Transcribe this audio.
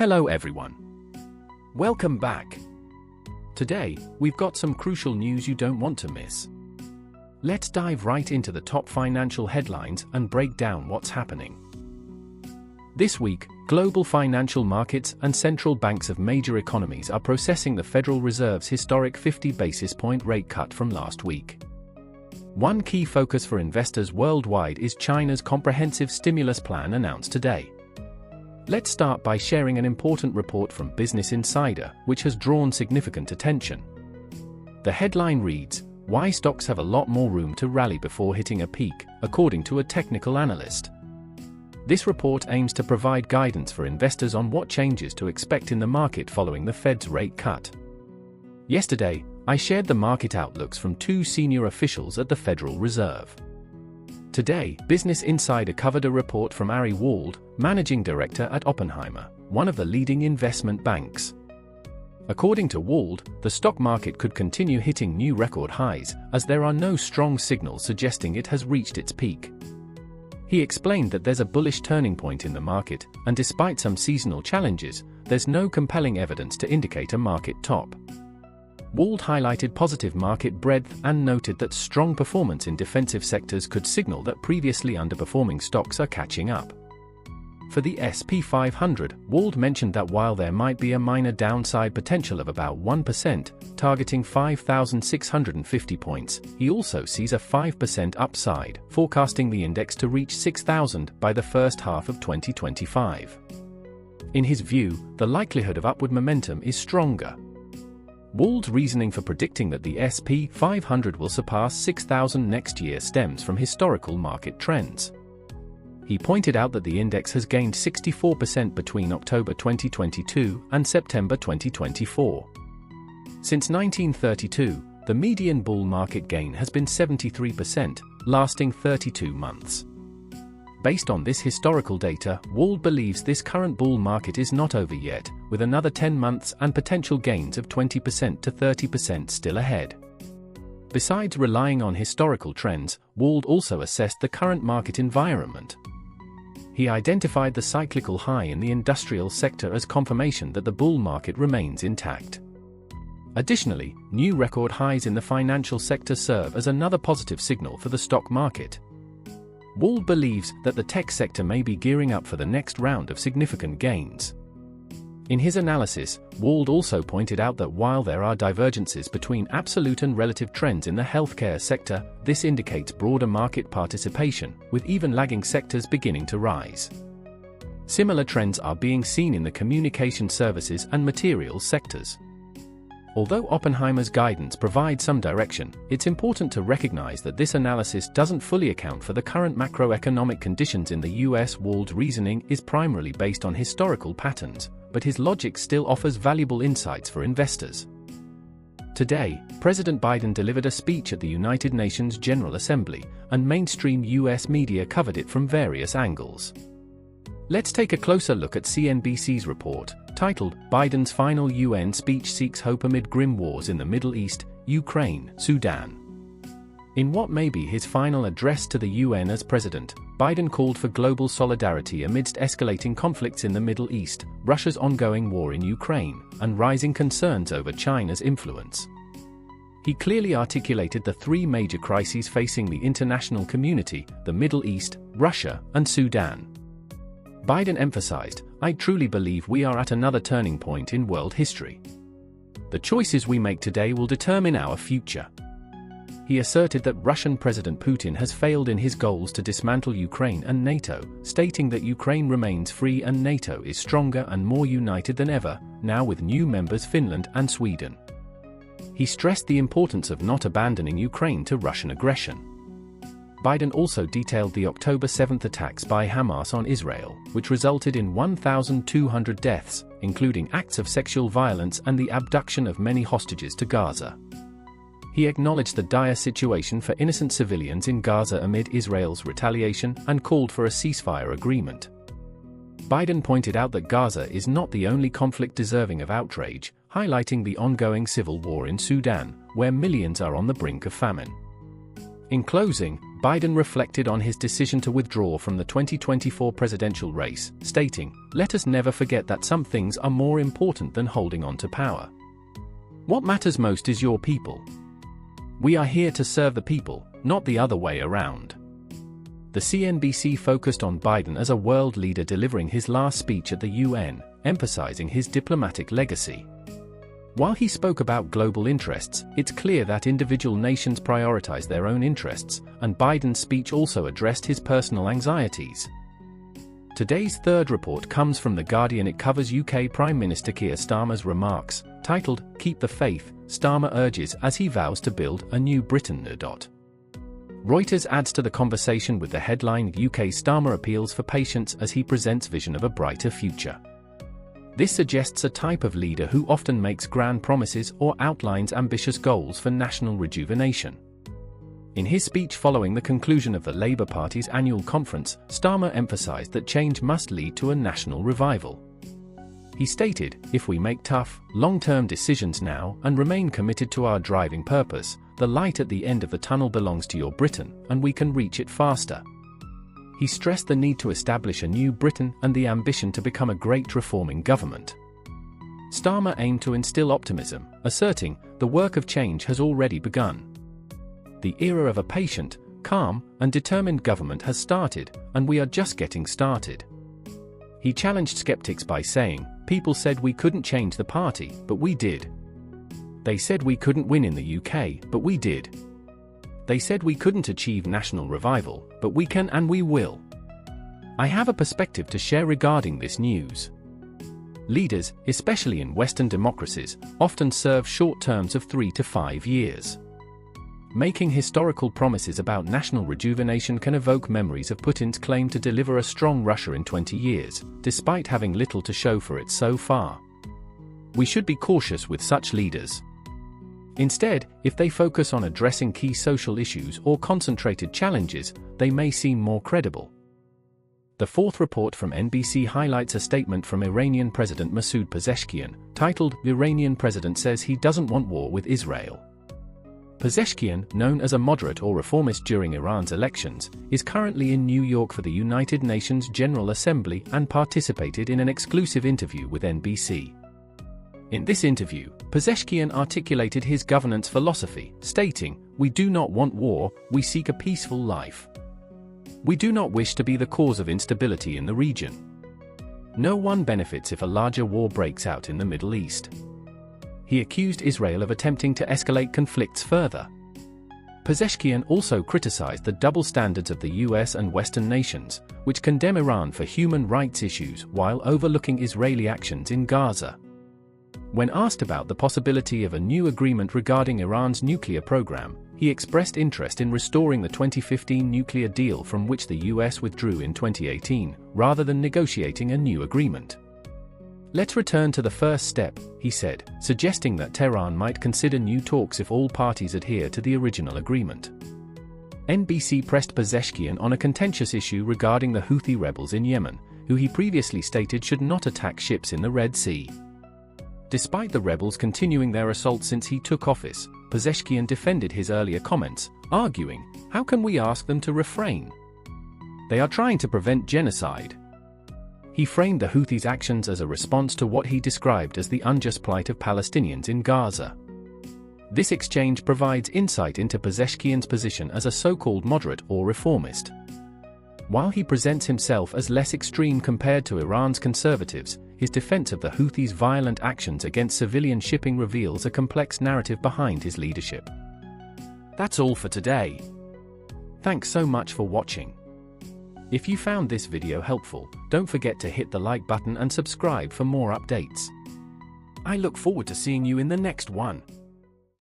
Hello everyone. Welcome back. Today, we've got some crucial news you don't want to miss. Let's dive right into the top financial headlines and break down what's happening. This week, global financial markets and central banks of major economies are processing the Federal Reserve's historic 50 basis point rate cut from last week. One key focus for investors worldwide is China's comprehensive stimulus plan announced today. Let's start by sharing an important report from Business Insider, which has drawn significant attention. The headline reads, "Why stocks have a lot more room to rally before hitting a peak," according to a technical analyst. This report aims to provide guidance for investors on what changes to expect in the market following the Fed's rate cut. Yesterday, I shared the market outlooks from two senior officials at the Federal Reserve. Today, Business Insider covered a report from Ari Wald, managing director at Oppenheimer, one of the leading investment banks. According to Wald, the stock market could continue hitting new record highs, as there are no strong signals suggesting it has reached its peak. He explained that there's a bullish turning point in the market, and despite some seasonal challenges, there's no compelling evidence to indicate a market top. Wald highlighted positive market breadth and noted that strong performance in defensive sectors could signal that previously underperforming stocks are catching up. For the S&P 500, Wald mentioned that while there might be a minor downside potential of about 1%, targeting 5,650 points, he also sees a 5% upside, forecasting the index to reach 6,000 by the first half of 2025. In his view, the likelihood of upward momentum is stronger. Wald's reasoning for predicting that the S&P 500 will surpass 6,000 next year stems from historical market trends. He pointed out that the index has gained 64% between October 2022 and September 2024. Since 1932, the median bull market gain has been 73%, lasting 32 months. Based on this historical data, Wald believes this current bull market is not over yet, with another 10 months and potential gains of 20% to 30% still ahead. Besides relying on historical trends, Wald also assessed the current market environment. He identified the cyclical high in the industrial sector as confirmation that the bull market remains intact. Additionally, new record highs in the financial sector serve as another positive signal for the stock market. Wald believes that the tech sector may be gearing up for the next round of significant gains. In his analysis, Wald also pointed out that while there are divergences between absolute and relative trends in the healthcare sector, this indicates broader market participation, with even lagging sectors beginning to rise. Similar trends are being seen in the communication services and materials sectors. Although Oppenheimer's guidance provides some direction, it's important to recognize that this analysis doesn't fully account for the current macroeconomic conditions in the US. Wald's reasoning is primarily based on historical patterns, but his logic still offers valuable insights for investors. Today, President Biden delivered a speech at the United Nations General Assembly, and mainstream US media covered it from various angles. Let's take a closer look at CNBC's report, titled, "Biden's Final UN Speech Seeks Hope Amid Grim Wars in the Middle East, Ukraine, Sudan." In what may be his final address to the UN as president, Biden called for global solidarity amidst escalating conflicts in the Middle East, Russia's ongoing war in Ukraine, and rising concerns over China's influence. He clearly articulated the three major crises facing the international community: the Middle East, Russia, and Sudan. Biden emphasized, "I truly believe we are at another turning point in world history. The choices we make today will determine our future." He asserted that Russian President Putin has failed in his goals to dismantle Ukraine and NATO, stating that Ukraine remains free and NATO is stronger and more united than ever, now with new members Finland and Sweden. He stressed the importance of not abandoning Ukraine to Russian aggression. Biden also detailed the October 7th attacks by Hamas on Israel, which resulted in 1,200 deaths, including acts of sexual violence and the abduction of many hostages to Gaza. He acknowledged the dire situation for innocent civilians in Gaza amid Israel's retaliation and called for a ceasefire agreement. Biden pointed out that Gaza is not the only conflict deserving of outrage, highlighting the ongoing civil war in Sudan, where millions are on the brink of famine. In closing, Biden reflected on his decision to withdraw from the 2024 presidential race, stating, "Let us never forget that some things are more important than holding on to power. What matters most is your people. We are here to serve the people, not the other way around." The CNBC focused on Biden as a world leader delivering his last speech at the UN, emphasizing his diplomatic legacy. While he spoke about global interests, it's clear that individual nations prioritize their own interests, and Biden's speech also addressed his personal anxieties. Today's third report comes from The Guardian. It covers UK Prime Minister Keir Starmer's remarks, titled, "Keep the Faith," Starmer urges as he vows to build a new Britain. Reuters adds to the conversation with the headline, "UK Starmer appeals for patience as he presents vision of a brighter future." This suggests a type of leader who often makes grand promises or outlines ambitious goals for national rejuvenation. In his speech following the conclusion of the Labour Party's annual conference, Starmer emphasized that change must lead to a national revival. He stated, "If we make tough, long-term decisions now and remain committed to our driving purpose, the light at the end of the tunnel belongs to your Britain, and we can reach it faster." He stressed the need to establish a new Britain and the ambition to become a great reforming government. Starmer aimed to instill optimism, asserting, "The work of change has already begun. The era of a patient, calm, and determined government has started, and we are just getting started." He challenged skeptics by saying, "People said we couldn't change the party, but we did. They said we couldn't win in the UK, but we did. They said we couldn't achieve national revival, but we can and we will. I have a perspective to share regarding this news." Leaders, especially in Western democracies, often serve short terms of 3 to 5 years. Making historical promises about national rejuvenation can evoke memories of Putin's claim to deliver a strong Russia in 20 years, despite having little to show for it so far. We should be cautious with such leaders. Instead, if they focus on addressing key social issues or concentrated challenges, they may seem more credible. The fourth report from NBC highlights a statement from Iranian President Masoud Pezeshkian, titled, "The Iranian President Says He Doesn't Want War with Israel." Pezeshkian, known as a moderate or reformist during Iran's elections, is currently in New York for the United Nations General Assembly and participated in an exclusive interview with NBC. In this interview, Pezeshkian articulated his governance philosophy, stating, "We do not want war, we seek a peaceful life. We do not wish to be the cause of instability in the region. No one benefits if a larger war breaks out in the Middle East." He accused Israel of attempting to escalate conflicts further. Pezeshkian also criticized the double standards of the US and Western nations, which condemn Iran for human rights issues while overlooking Israeli actions in Gaza. When asked about the possibility of a new agreement regarding Iran's nuclear program, he expressed interest in restoring the 2015 nuclear deal from which the US withdrew in 2018, rather than negotiating a new agreement. "Let's return to the first step," he said, suggesting that Tehran might consider new talks if all parties adhere to the original agreement. NBC pressed Pezeshkian on a contentious issue regarding the Houthi rebels in Yemen, who he previously stated should not attack ships in the Red Sea. Despite the rebels continuing their assault since he took office, Pezeshkian defended his earlier comments, arguing, "How can we ask them to refrain? They are trying to prevent genocide." He framed the Houthis' actions as a response to what he described as the unjust plight of Palestinians in Gaza. This exchange provides insight into Pezeshkian's position as a so-called moderate or reformist. While he presents himself as less extreme compared to Iran's conservatives, his defense of the Houthis' violent actions against civilian shipping reveals a complex narrative behind his leadership. That's all for today. Thanks so much for watching. If you found this video helpful, don't forget to hit the like button and subscribe for more updates. I look forward to seeing you in the next one.